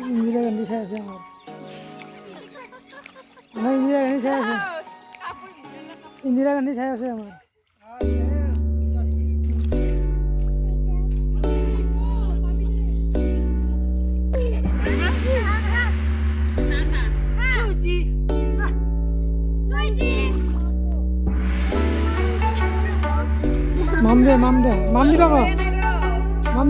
ইন্দিরা গান্ধী ছায়া আছে আমার ইন্দিরা গান্ধী ছায়া আছে ইন্দিরা গান্ধী ছায়া আছে আমার মাম দে মাম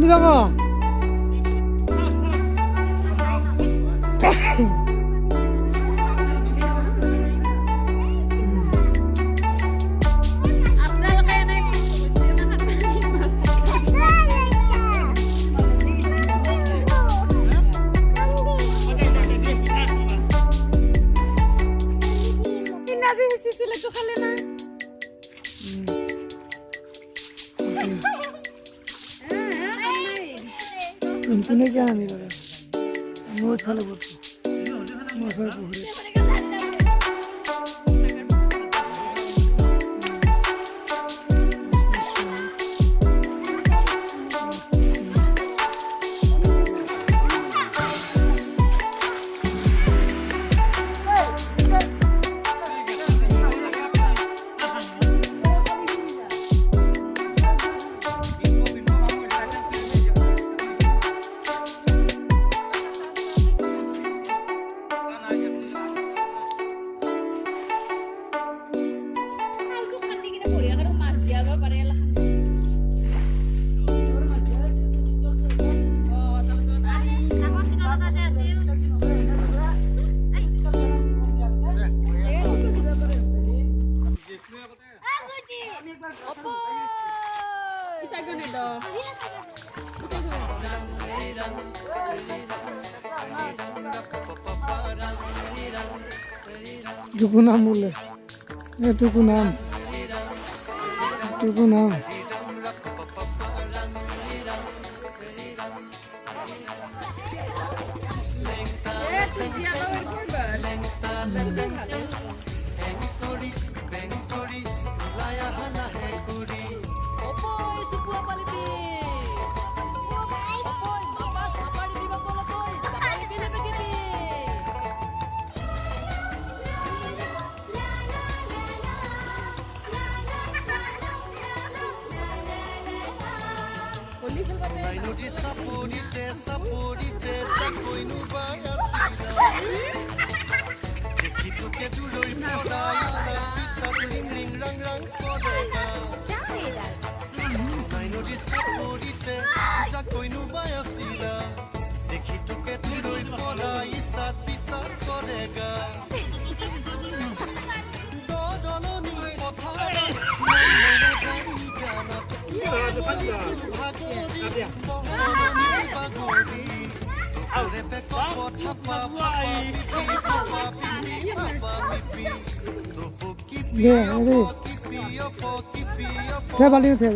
দিবা গো কিনে কে আনি করে মোট ফেলে পড়তো মশার পুকুরে টুকু নাম বলে টুকু নাম বালি উঠে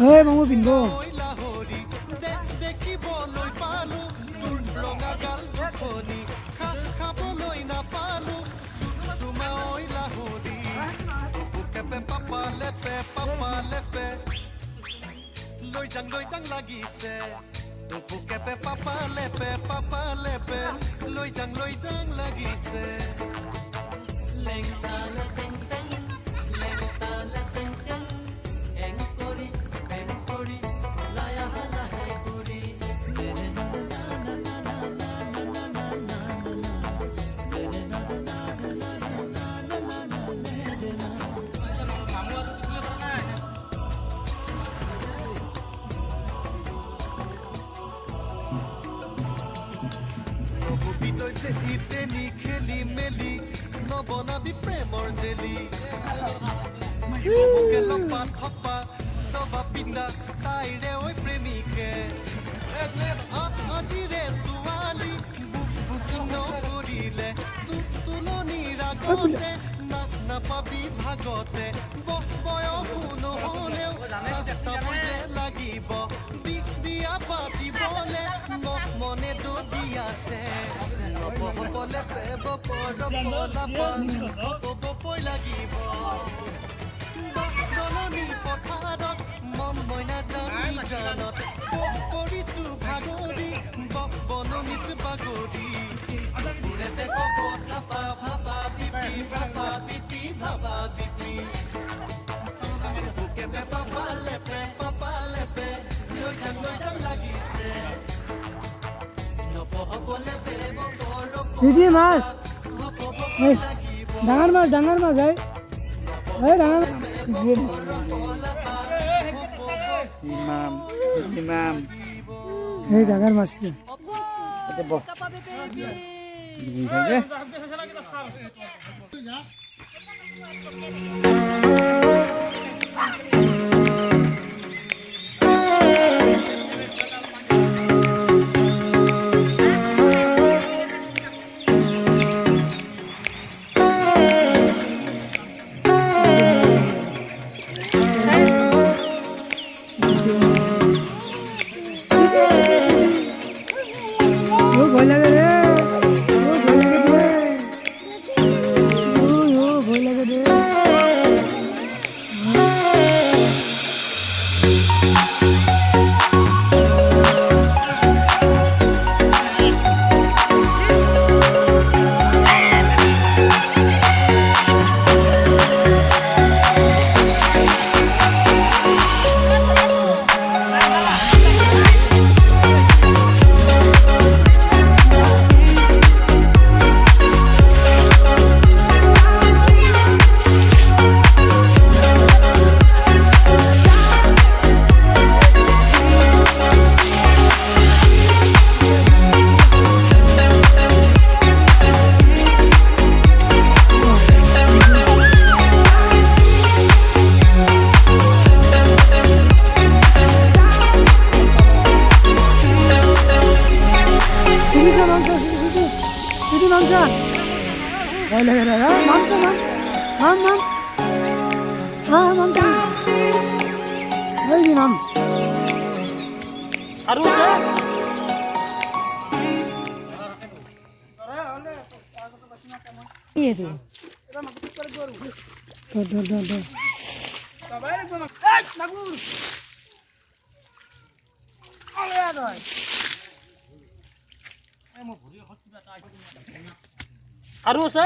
এই মামু পিন্ধব লৈ যাং লাগিছে তোপুকে পে পাপা লেপে লৈ যাং লাগিছে লেংটা লে টেং টেং লেংটা লে টেং টেং এং কৰি লায়া লাহে কৰি ইতেনি খেলি মেলি নবনাবি প্ৰেমৰ জেলি লপা থপা দবা পিতা তাইৰে ঐ প্ৰেমিকে আজিৰে ছোৱালী বুকি নকৰিলে তুলনিৰ আগতে নাপাবি ভাগতে বয়সো নহলেও চাবলে লাগিব বিয়া পাতিবলে মনে যদি আছে নবলে পেব পৰপলাই লাগিব জননী পথাৰত মন মইনা যাম জানত পৰিছো ভাগৰি বননিত বাগৰি ঘূৰেতে কথা ভাবা বিপি বুকে পে পাপা লেপে লৈ যাম লাগিছে নবলে পেব চিঠি মাছ ডাঙৰ মাছ এই ডাঙৰ ইমাম এই ডাঙৰ মাছটো ভয় লাগে ৰে ভয় লাগে ৰে ভয় লাগে ৰে মাম এই মাম আৰু কি এটো ধৰ আৰু আছে